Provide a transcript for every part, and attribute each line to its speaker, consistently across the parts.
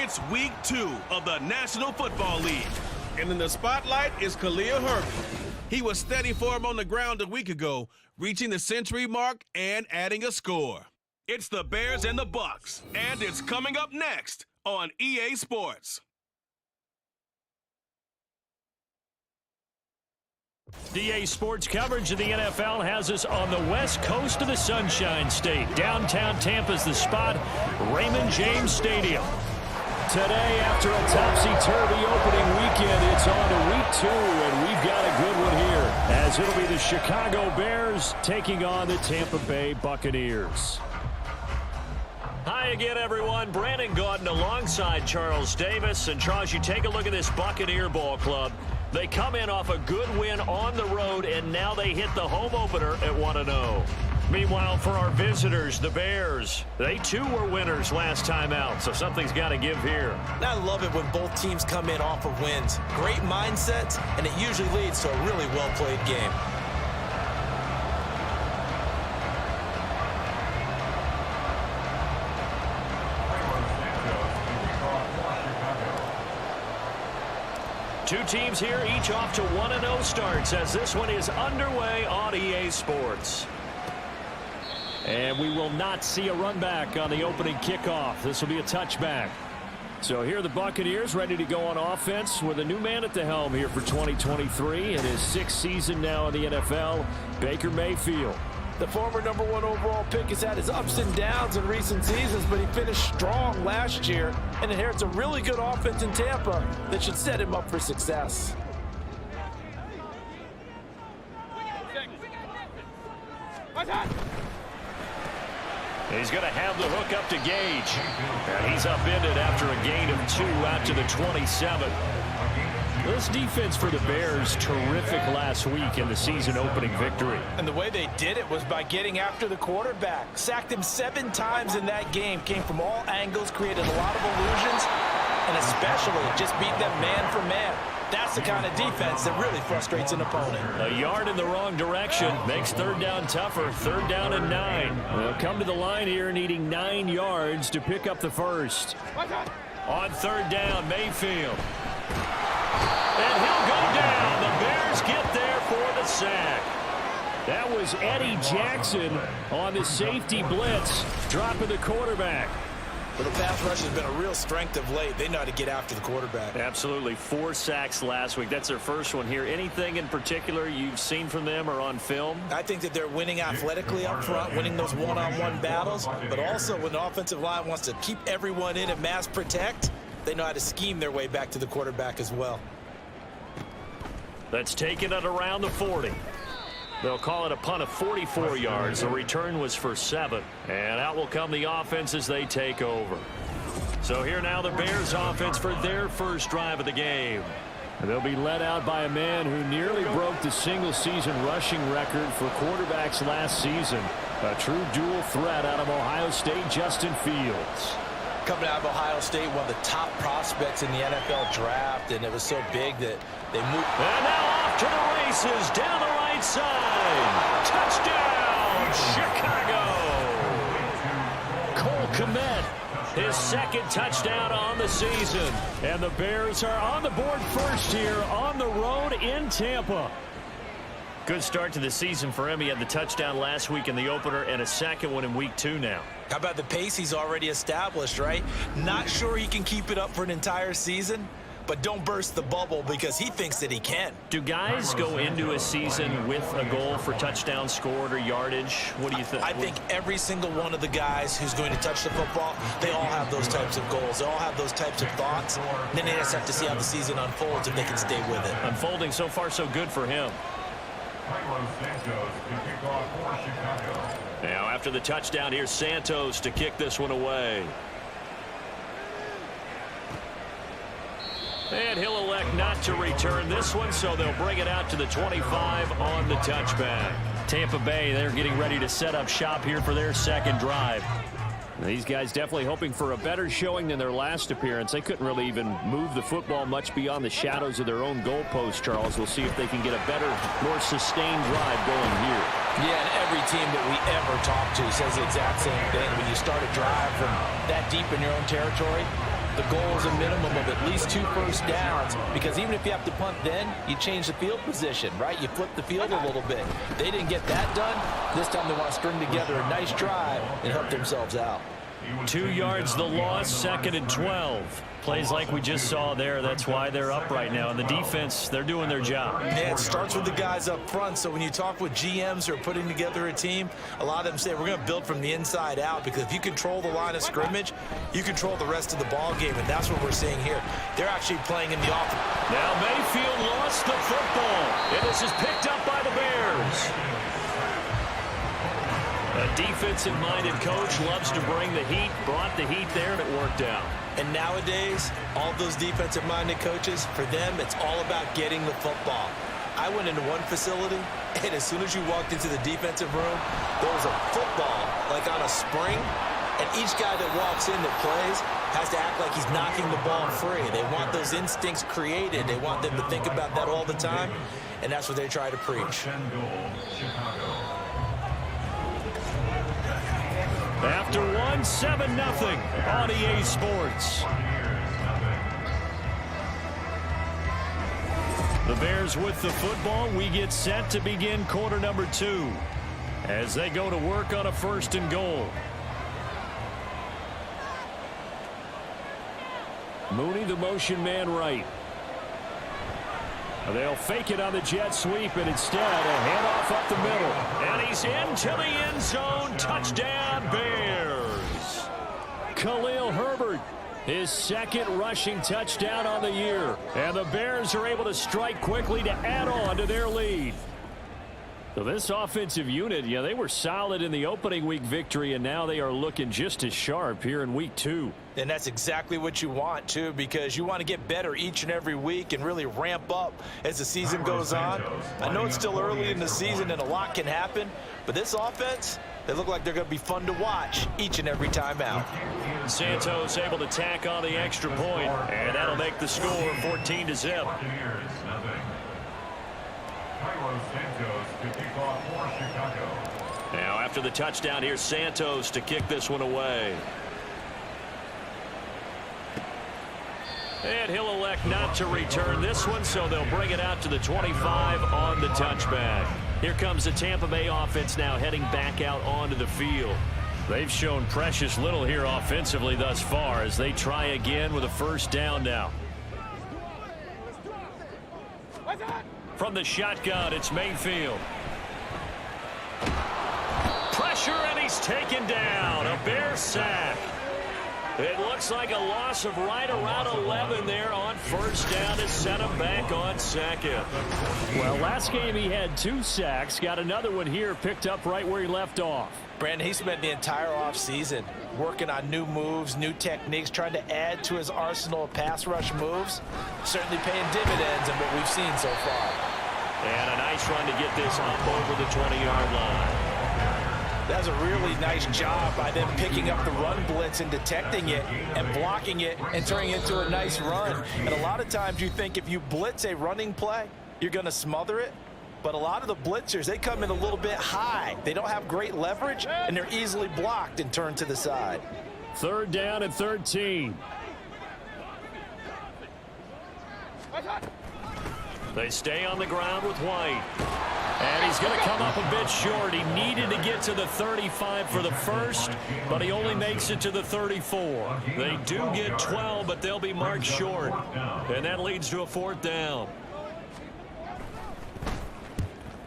Speaker 1: It's week 2 of the National Football League. And in the spotlight is Khalil Herbert. He was steady for him on the ground a week ago, reaching the century mark and adding a score. It's the Bears and the Bucks, and it's coming up next on EA Sports.
Speaker 2: EA Sports coverage of the NFL has us on the west coast of the Sunshine State. Downtown Tampa's the spot, Raymond James Stadium. Today, after a topsy-turvy opening weekend, it's on to week 2, and we've got a good one here, as it'll be the Chicago Bears taking on the Tampa Bay Buccaneers. Hi again, everyone. Brandon Gaudin alongside Charles Davis. And, Charles, you take a look at this Buccaneer ball club. They come in off a good win on the road, and now they hit the home opener at 1-0. Meanwhile, for our visitors, the Bears, they too were winners last time out, so something's got to give here.
Speaker 3: I love it when both teams come in off of wins. Great mindsets, and it usually leads to a really well-played game.
Speaker 2: Two teams here, each off to 1-0 starts as this one is underway on EA Sports. And we will not see a run back on the opening kickoff. This will be a touchback. So here are the Buccaneers ready to go on offense with a new man at the helm here for 2023 in his 6th season now in the NFL, Baker Mayfield.
Speaker 3: The former #1 overall pick has had his ups and downs in recent seasons, but he finished strong last year and inherits a really good offense in Tampa that should set him up for success.
Speaker 2: He's going to have the hook up to Gage. And he's upended after a gain of 2 out to the 27. This defense for the Bears, terrific last week in the season-opening victory.
Speaker 3: And the way they did it was by getting after the quarterback. Sacked him 7 times in that game. Came from all angles, created a lot of illusions, and especially just beat them man for man. That's the kind of defense that really frustrates an opponent.
Speaker 2: A yard in the wrong direction makes third down tougher. 3rd down and 9. They'll come to the line here needing 9 yards to pick up the first. On 3rd down, Mayfield. And he'll go down. The Bears get there for the sack. That was Eddie Jackson on the safety blitz, dropping the quarterback.
Speaker 3: But the pass rush has been a real strength of late. They know how to get after the quarterback.
Speaker 2: Absolutely. 4 sacks last week. That's their first one here. Anything in particular you've seen from them or on film?
Speaker 3: I think that they're winning athletically up front, winning those one-on-one battles, but also when the offensive line wants to keep everyone in and mass protect, they know how to scheme their way back to the quarterback as well.
Speaker 2: That's taken at around the 40. They'll call it a punt of 44 yards. The return was for 7. And out will come the offense as they take over. So here now the Bears offense for their first drive of the game. And they'll be led out by a man who nearly broke the single-season rushing record for quarterbacks last season. A true dual threat out of Ohio State, Justin Fields.
Speaker 3: Coming out of Ohio State, one of the top prospects in the NFL draft, and it was so big that they moved.
Speaker 2: And now off to the races, down the right side. Touchdown, Chicago. Cole Kmet, his 2nd touchdown on the season. And the Bears are on the board first here on the road in Tampa. Good start to the season for him. He had the touchdown last week in the opener and a 2nd one in week 2 now.
Speaker 3: How about the pace he's already established, right? Not sure he can keep it up for an entire season, but don't burst the bubble because he thinks that he can.
Speaker 2: Do guys go into a season with a goal for touchdowns scored or yardage? What do you think?
Speaker 3: I think every single one of the guys who's going to touch the football, they all have those types of goals. They all have those types of thoughts. Then they just have to see how the season unfolds if they can stay with it.
Speaker 2: Unfolding so far so good for him. Now after the touchdown, here's Santos to kick this one away. And he'll elect not to return this one, so they'll bring it out to the 25 on the touchback. Tampa Bay, they're getting ready to set up shop here for their 2nd drive. These guys definitely hoping for a better showing than their last appearance. They couldn't really even move the football much beyond the shadows of their own goalpost, Charles. We'll see if they can get a better, more sustained drive going here.
Speaker 3: Yeah, and every team that we ever talk to says the exact same thing. When you start a drive from that deep in your own territory, The goal is a minimum of at least 2 first downs, because even if you have to punt then, you change the field position, right? You flip the field a little bit. They didn't get that done. This time they want to string together a nice drive and help themselves out.
Speaker 2: 2 yards the loss, 2nd and 12. Plays like we just saw there. That's why they're up right now. And the defense, they're doing their job.
Speaker 3: Yeah, it starts with the guys up front. So when you talk with GMs who are putting together a team, a lot of them say we're going to build from the inside out, because if you control the line of scrimmage, you control the rest of the ball game, and that's what we're seeing here. They're actually playing in the offense.
Speaker 2: Now Mayfield lost the football, and this is picked up by the Bears. A defensive-minded coach loves to bring the heat, brought the heat there, and it worked out.
Speaker 3: And nowadays, all those defensive-minded coaches, for them, it's all about getting the football. I went into one facility, and as soon as you walked into the defensive room, there was a football, like on a spring, and each guy that walks in that plays has to act like he's knocking the ball free. They want those instincts created. They want them to think about that all the time, and that's what they try to preach.
Speaker 2: After 1, 7-0 on EA Sports. The Bears with the football. We get set to begin quarter number 2 as they go to work on a 1st and goal. Mooney, the motion man right. They'll fake it on the jet sweep, and instead a handoff up the middle. And he's into the end zone. Touchdown, Bears. Khalil Herbert, his 2nd rushing touchdown on the year. And the Bears are able to strike quickly to add on to their lead. So this offensive unit, they were solid in the opening week victory, and now they are looking just as sharp here in week 2.
Speaker 3: And that's exactly what you want, too, because you want to get better each and every week and really ramp up as the season goes on. I know it's still early in the season and a lot can happen, but this offense, they look like they're going to be fun to watch each and every time out.
Speaker 2: Santos able to tack on the extra point, and that'll make the score 14-0. Now after the touchdown, here's Santos to kick this one away. And he'll elect not to return this one, so they'll bring it out to the 25 on the touchback. Here comes the Tampa Bay offense now heading back out onto the field. They've shown precious little here offensively thus far as they try again with a 1st down now. From the shotgun, it's Mayfield. Pressure, and he's taken down. A Bear sack. It looks like a loss of right around 11 there on 1st down to set him back on 2nd. Well, last game he had 2 sacks. Got another one here picked up right where he left off.
Speaker 3: Brandon, he spent the entire offseason working on new moves, new techniques, trying to add to his arsenal of pass rush moves. Certainly paying dividends in what we've seen so far.
Speaker 2: And a nice run to get this up over the 20-yard line.
Speaker 3: That's a really nice job by them picking up the run blitz and detecting it and blocking it and turning it into a nice run. And a lot of times you think if you blitz a running play, you're going to smother it. But a lot of the blitzers, they come in a little bit high. They don't have great leverage, and they're easily blocked and turned to the side.
Speaker 2: 3rd down and 13. They stay on the ground with White. And he's going to come up a bit short. He needed to get to the 35 for the 1st, but he only makes it to the 34. They do get 12, but they'll be marked short. And that leads to a 4th down.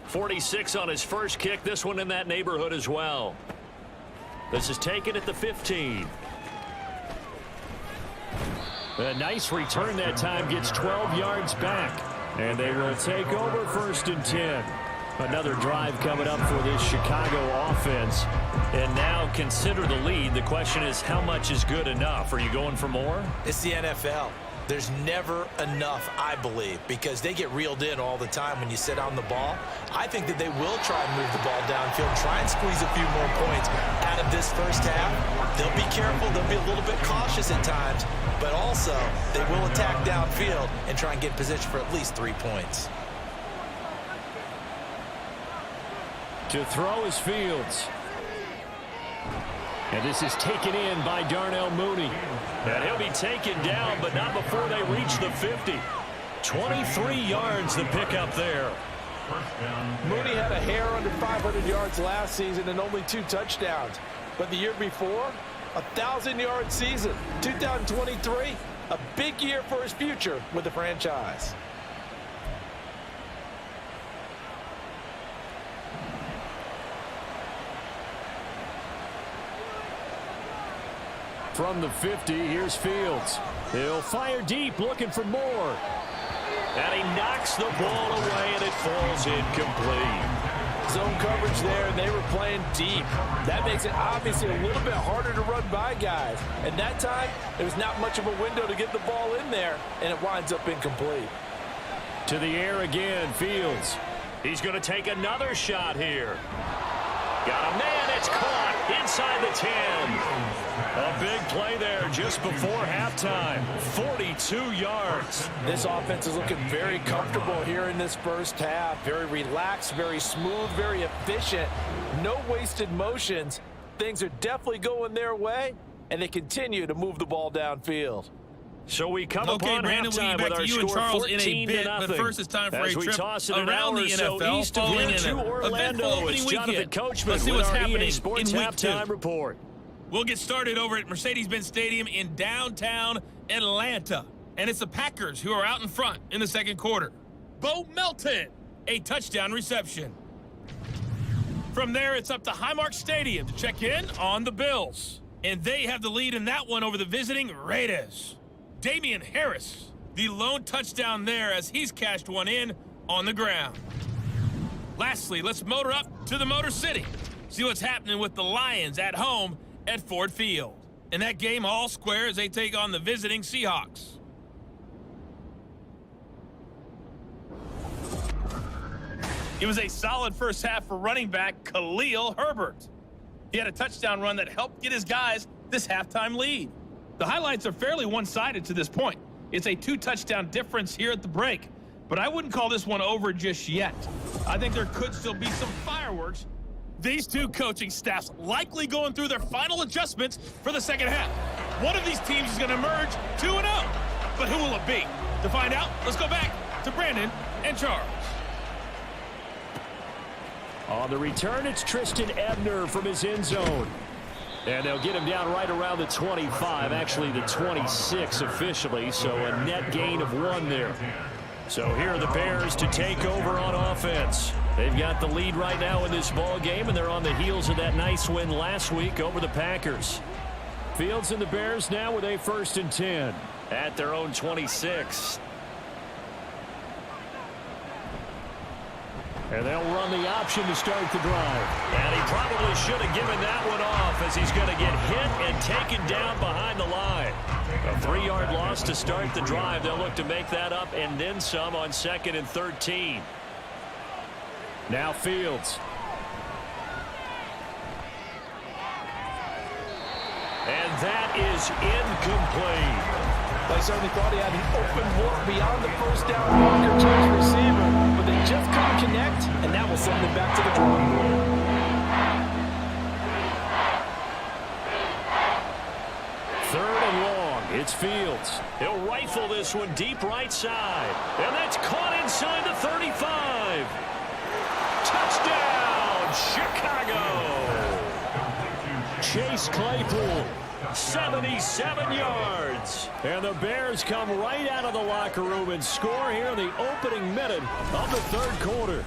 Speaker 2: 46 on his first kick. This one in that neighborhood as well. This is taken at the 15. A nice return that time. Gets 12 yards back. And they will take over 1st and 10. Another drive coming up for this Chicago offense. And now consider the lead. The question is, how much is good enough? Are you going for more?
Speaker 3: It's the NFL. There's never enough, I believe, because they get reeled in all the time when you sit on the ball. I think that they will try and move the ball downfield, try and squeeze a few more points out of this 1st half. They'll be careful. They'll be a little bit cautious at times, but also they will attack downfield and try and get in position for at least 3 points.
Speaker 2: To throw is Fields. And this is taken in by Darnell Mooney. And he'll be taken down, but not before they reach the 50. 23 yards the pickup there.
Speaker 3: Mooney had a hair under 500 yards last season and only 2 touchdowns. But the year before, 1,000-yard season. 2023, a big year for his future with the franchise.
Speaker 2: From the 50, here's Fields. He'll fire deep, looking for more. And he knocks the ball away, and it falls incomplete.
Speaker 3: Zone coverage there, and they were playing deep. That makes it obviously a little bit harder to run by guys. And that time, there was not much of a window to get the ball in there, and it winds up incomplete.
Speaker 2: To the air again, Fields. He's going to take another shot here. Got a man, it's caught inside the 10. A big play there just before halftime. 42 yards.
Speaker 3: This offense is looking very comfortable here in this first half. Very relaxed, very smooth, very efficient. No wasted motions. Things are definitely going their way, and they continue to move the ball downfield.
Speaker 2: So we come upon
Speaker 4: Brandon, we'll
Speaker 2: halftime
Speaker 4: get
Speaker 2: with
Speaker 4: back
Speaker 2: our
Speaker 4: to you and
Speaker 2: score
Speaker 4: Charles in a
Speaker 2: 14-0.
Speaker 4: bit, but first it's time for a trip around the NFL
Speaker 2: East of here to Orlando. It's Jonathan Coachman
Speaker 4: Let's see
Speaker 2: with
Speaker 4: what's
Speaker 2: our
Speaker 4: happening
Speaker 2: EA Sports
Speaker 4: in week
Speaker 2: halftime
Speaker 4: 2.
Speaker 2: report.
Speaker 4: We'll get started over at Mercedes-Benz Stadium in downtown Atlanta. And it's the Packers who are out in front in the second quarter. Bo Melton, a touchdown reception. From there, it's up to Highmark Stadium to check in on the Bills. And they have the lead in that one over the visiting Raiders. Damian Harris, the lone touchdown there as he's cashed one in on the ground. Lastly, let's motor up to the Motor City. See what's happening with the Lions at home at Ford Field. In that game, all square as they take on the visiting Seahawks. It was a solid first half for running back Khalil Herbert. He had a touchdown run that helped get his guys this halftime lead. The highlights are fairly one-sided to this point. It's a 2-touchdown difference here at the break, but I wouldn't call this one over just yet. I think there could still be some fireworks. These two coaching staffs likely going through their final adjustments for the second half. One of these teams is going to emerge 2-0, but who will it be? To find out, let's go back to Brandon and Charles.
Speaker 2: On the return, it's Tristan Ebner from his end zone. And they'll get him down right around the 25, actually the 26 officially, so a net gain of 1 there. So here are the Bears to take over on offense. They've got the lead right now in this ball game, and they're on the heels of that nice win last week over the Packers. Fields and the Bears now with a 1st and 10 at their own 26. And they'll run the option to start the drive. And he probably should have given that one off as he's going to get hit and taken down behind the line. A 3-yard loss to start the drive. They'll look to make that up and then some on 2nd and 13. Now Fields. And that is incomplete.
Speaker 3: They certainly thought he had an open look beyond the first down marker to his receiver, but they just couldn't connect, and that will send them back to the drawing board.
Speaker 2: Third and long. It's Fields. He'll rifle this one deep right side. And that's caught inside the 35. Touchdown, Chicago. Chase Claypool, 77 yards. And the Bears come right out of the locker room and score here in the opening minute of the third quarter.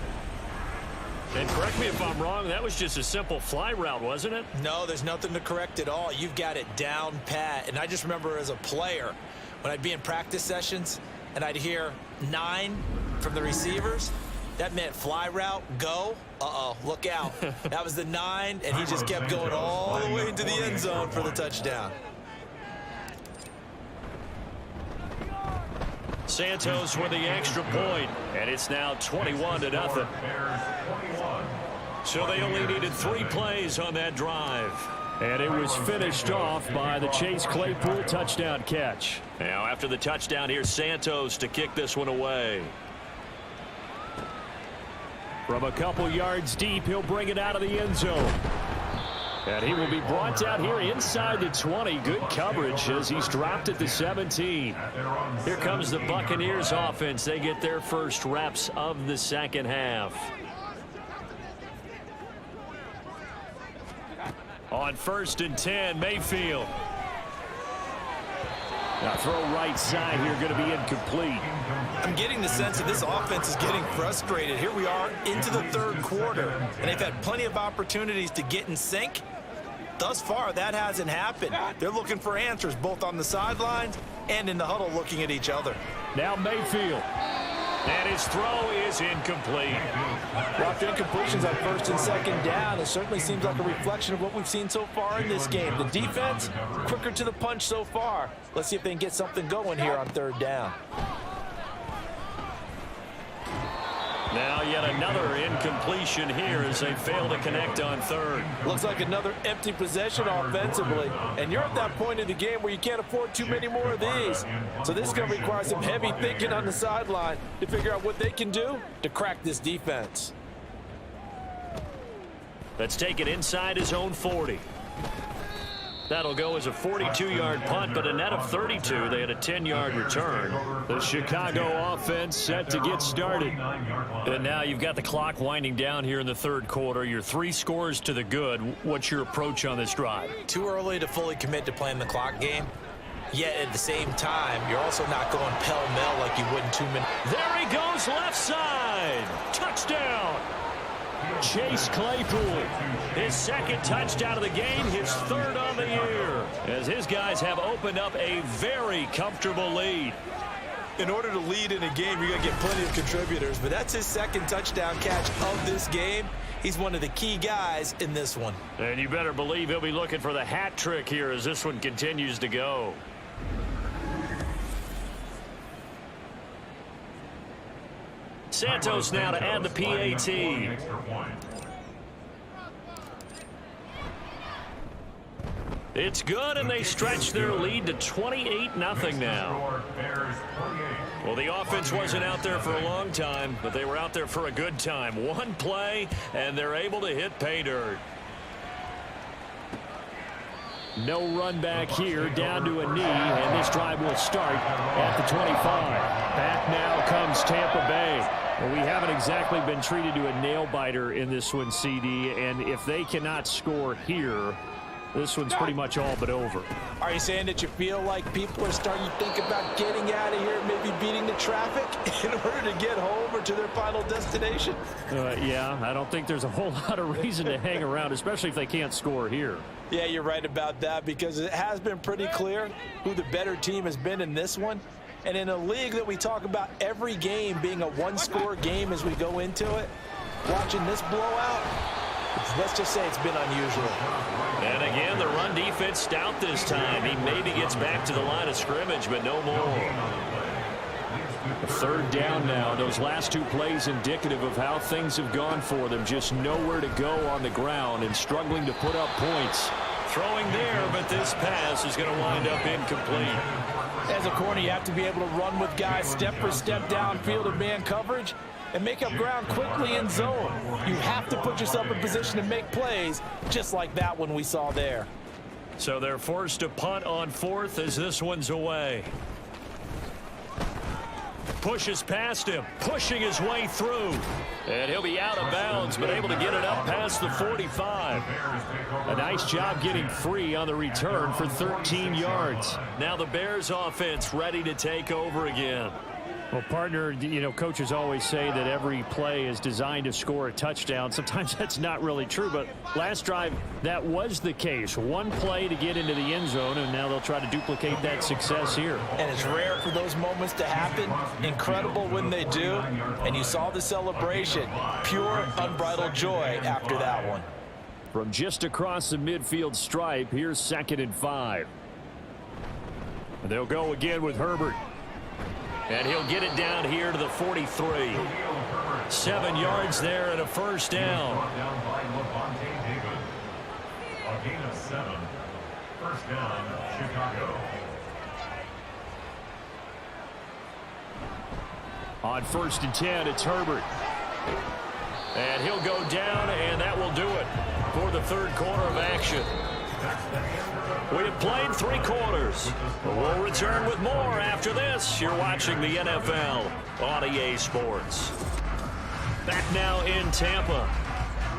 Speaker 2: And correct me if I'm wrong, that was just a simple fly route, wasn't it?
Speaker 3: No, there's nothing to correct at all. You've got it down pat. And I just remember as a player, when I'd be in practice sessions and I'd hear 9 from the receivers, that meant fly route, go. Uh-oh, look out. That was the 9, and he just kept going all the way into the end zone for the touchdown.
Speaker 2: Santos with the extra point, and it's now 21-0. So they only needed 3 plays on that drive. And it was finished off by the Chase Claypool touchdown catch. Now after the touchdown, here's Santos to kick this one away. From a couple yards deep, he'll bring it out of the end zone. And he will be brought down here inside the 20. Good coverage as he's dropped at the 17. Here comes the Buccaneers offense. They get their first reps of the second half. On 1st and 10, Mayfield. Now throw right side here, going to be incomplete.
Speaker 3: I'm getting the sense that this offense is getting frustrated. Here we are into the third quarter, and they've had plenty of opportunities to get in sync. Thus far, that hasn't happened. They're looking for answers both on the sidelines and in the huddle looking at each other.
Speaker 2: Now Mayfield. And his throw is incomplete.
Speaker 3: Well, after incompletions on 1st and 2nd down, it certainly seems like a reflection of what we've seen so far in this game. The defense, quicker to the punch so far. Let's see if they can get something going here on 3rd down.
Speaker 2: Now yet another incompletion here as they fail to connect on 3rd.
Speaker 3: Looks like another empty possession offensively. And you're at that point in the game where you can't afford too many more of these. So this is going to require some heavy thinking on the sideline to figure out what they can do to crack this defense.
Speaker 2: Let's take it inside his own 40. That'll go as a 42-yard punt, but a net of 32. They had a 10-yard return. The Chicago offense set to get started. And now you've got the clock winding down here in the 3rd quarter. You're 3 scores to the good. What's your approach on this drive?
Speaker 3: Too early to fully commit to playing the clock game. Yet at the same time, you're also not going pell-mell like you would in 2 minutes.
Speaker 2: There he goes left side. Touchdown. Chase Claypool, his 2nd touchdown of the game, his 3rd on the year, as his guys have opened up a very comfortable lead.
Speaker 3: In order to lead in a game, you're going to get plenty of contributors, but that's his 2nd touchdown catch of this game. He's one of the key guys in this one.
Speaker 2: And you better believe he'll be looking for the hat trick here as this one continues to go. Santos now to add the PAT. It's good, and they stretch their lead to 28-0 now. Well, the offense wasn't out there for a long time, but they were out there for a good time. One play, and they're able to hit pay dirt. No run back here, down to a knee, and this drive will start at the 25. Back now comes Tampa Bay. Well, we haven't exactly been treated to a nail-biter in this one, CD, and if they cannot score here, this one's pretty much all but over.
Speaker 3: Are you saying that you feel like people are starting to think about getting out of here, maybe beating the traffic in order to get home or to their final destination?
Speaker 2: Yeah, I don't think there's a whole lot of reason to hang around, especially if they can't score here.
Speaker 3: Yeah, you're right about that, because it has been pretty clear who the better team has been in this one. And in a league that we talk about every game being a one-score game as we go into it, watching this blowout, let's just say it's been unusual.
Speaker 2: And again, the run defense stout this time. He maybe gets back to the line of scrimmage, but no more. A 3rd down now. Those last 2 plays indicative of how things have gone for them. Just nowhere to go on the ground and struggling to put up points. Throwing there, but this pass is going to wind up incomplete.
Speaker 3: As a corner, you have to be able to run with guys step for step downfield in man coverage and make up ground quickly in zone. You have to put yourself in position to make plays, just like that one we saw there.
Speaker 2: So they're forced to punt on 4th as this one's away. Pushes past him, pushing his way through. And he'll be out of bounds, but able to get it up past the 45. A nice job getting free on the return for 13 yards. Now the Bears offense ready to take over again. Well, partner, you know, coaches always say that every play is designed to score a touchdown. Sometimes that's not really true, but last drive, that was the case. One play to get into the end zone, and now they'll try to duplicate that success here.
Speaker 3: And it's rare for those moments to happen. Incredible when they do. And you saw the celebration. Pure, unbridled joy after that one.
Speaker 2: From just across the midfield stripe, here's 2nd and 5. They'll go again with Herbert. And he'll get it down here to the 43. 7 yards there and a 1st down.
Speaker 5: A gain of 7. 1st down, Chicago.
Speaker 2: On 1st and 10, it's Herbert. And he'll go down, and that will do it. for the third quarter of action. We have played 3 quarters. We'll return with more after this. You're watching the NFL on EA Sports. Back now in Tampa.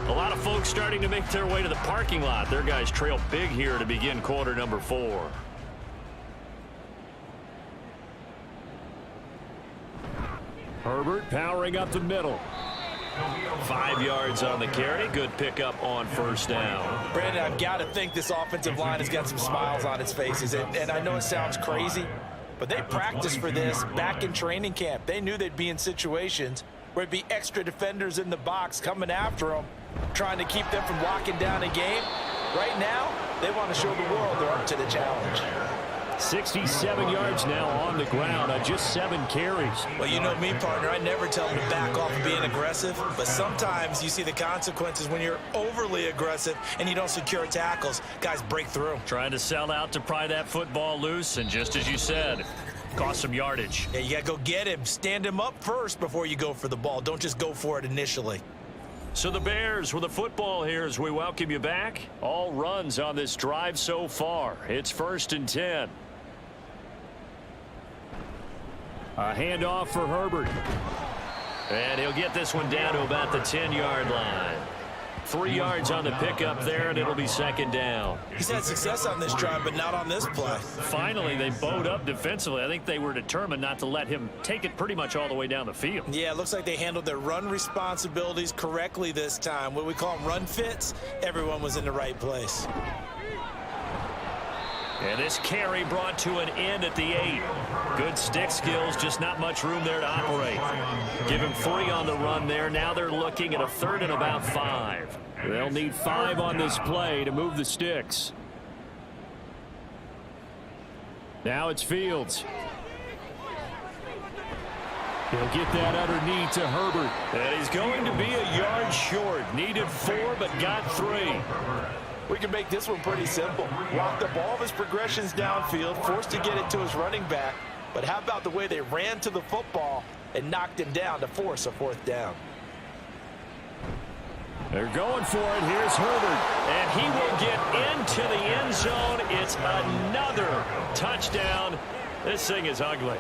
Speaker 2: A lot of folks starting to make their way to the parking lot. Their guys trail big here to begin quarter number 4. Herbert powering up the middle. 5 yards on the carry. Good pickup on first down.
Speaker 3: Brandon, I've got to think this offensive line has got some smiles on its faces. And I know it sounds crazy, but they practiced for this back in training camp. They knew they'd be in situations where it'd be extra defenders in the box coming after them, trying to keep them from locking down a game. Right now, they want to show the world they're up to the challenge.
Speaker 2: 67 yards now on the ground on just 7 carries.
Speaker 3: Well, you know me, partner. I never tell them to back off of being aggressive, but sometimes you see the consequences when you're overly aggressive and you don't secure tackles. Guys break through.
Speaker 2: Trying to sell out to pry that football loose, and just as you said, cost some yardage.
Speaker 3: Yeah, you got to go get him. Stand him up first before you go for the ball. Don't just go for it initially.
Speaker 2: So the Bears with the football here as we welcome you back. All runs on this drive so far. It's 1st and 10. A handoff for Herbert. And he'll get this one down to about the 10-yard line. 3 yards on the pickup there, and it'll be 2nd down.
Speaker 3: He's had success on this drive, but not on this play.
Speaker 2: Finally, they bowed up defensively. I think they were determined not to let him take it pretty much all the way down the field.
Speaker 3: Yeah, it looks like they handled their run responsibilities correctly this time. What we call them run fits, everyone was in the right place.
Speaker 2: And this carry brought to an end at the 8. Good stick skills, just not much room there to operate. Give him 3 on the run there. Now they're looking at a 3rd and about 5. They'll need 5 on this play to move the sticks. Now it's Fields. He'll get that underneath to Herbert. And he's going to be a yard short. Needed 4, but got 3.
Speaker 3: We can make this one pretty simple. Locked up all of his progressions downfield, forced to get it to his running back. But how about the way they ran to the football and knocked him down to force a 4th down?
Speaker 2: They're going for it. Here's Herbert. And he will get into the end zone. It's another touchdown. This thing is ugly.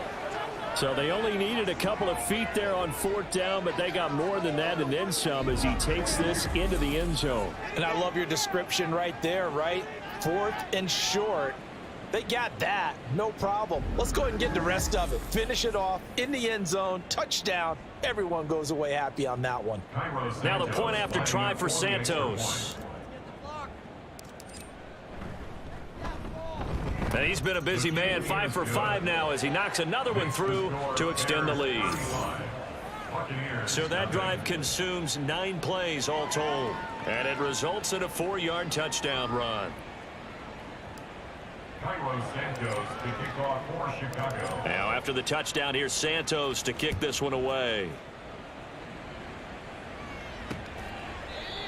Speaker 2: So they only needed a couple of feet there on 4th down, but they got more than that and then some as he takes this into the end zone.
Speaker 3: And I love your description right there, right? 4th and short. They got that. No problem. Let's go ahead and get the rest of it. Finish it off in the end zone. Touchdown. Everyone goes away happy on that one.
Speaker 2: Now the point after try for Santos. And he's been a busy man, 5 for 5 now as he knocks another one through to extend the lead. So that drive consumes 9 plays all told. And it results in a 4-yard touchdown run. Now after the touchdown, here's Santos to kick this one away.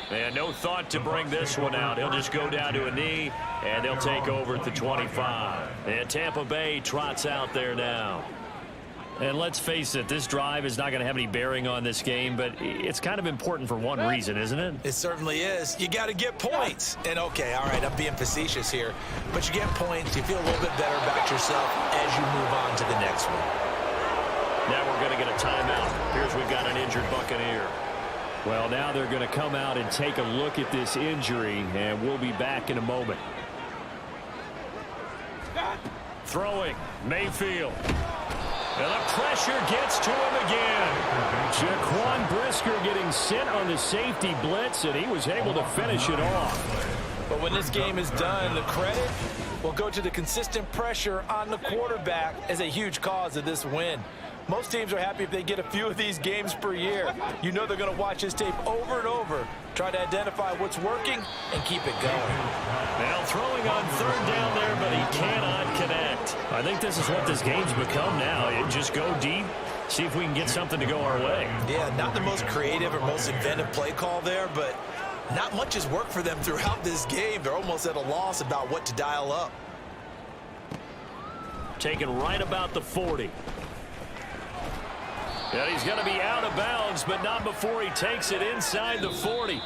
Speaker 2: And no thought to bring this one out. He'll just go down to a knee, and they'll take over at the 25. And Tampa Bay trots out there now. And let's face it, this drive is not going to have any bearing on this game, but it's kind of important for one reason, isn't it?
Speaker 3: It certainly is. You got to get points. And, okay, all right, I'm being facetious here. But you get points, you feel a little bit better about yourself as you move on to the next one.
Speaker 2: Now we're going to get a timeout. Here's we've got an injured Buccaneer. Well, now they're going to come out and take a look at this injury, and we'll be back in a moment. Throwing, Mayfield. And the pressure gets to him again. Jaquan Brisker getting sent on the safety blitz, and he was able to finish it off.
Speaker 3: But when this game is done, the credit will go to the consistent pressure on the quarterback as a huge cause of this win. Most teams are happy if they get a few of these games per year. You know they're going to watch his tape over and over, try to identify what's working and keep it going.
Speaker 2: Now throwing on 3rd down there, but he cannot connect. I think this is what this game's become now. You just go deep, see if we can get something to go our way.
Speaker 3: Yeah, not the most creative or most inventive play call there, but not much has worked for them throughout this game. They're almost at a loss about what to dial up.
Speaker 2: Taken right about the 40. And he's going to be out of bounds, but not before he takes it inside the 40.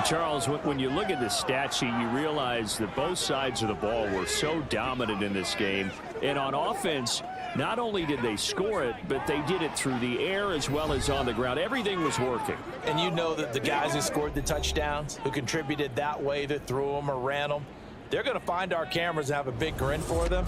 Speaker 2: Charles, when you look at the stat sheet, you realize that both sides of the ball were so dominant in this game. And on offense, not only did they score it, but they did it through the air as well as on the ground. Everything was working.
Speaker 3: And you know that the guys who scored the touchdowns, who contributed that way, that threw them or ran them, they're going to find our cameras and have a big grin for them.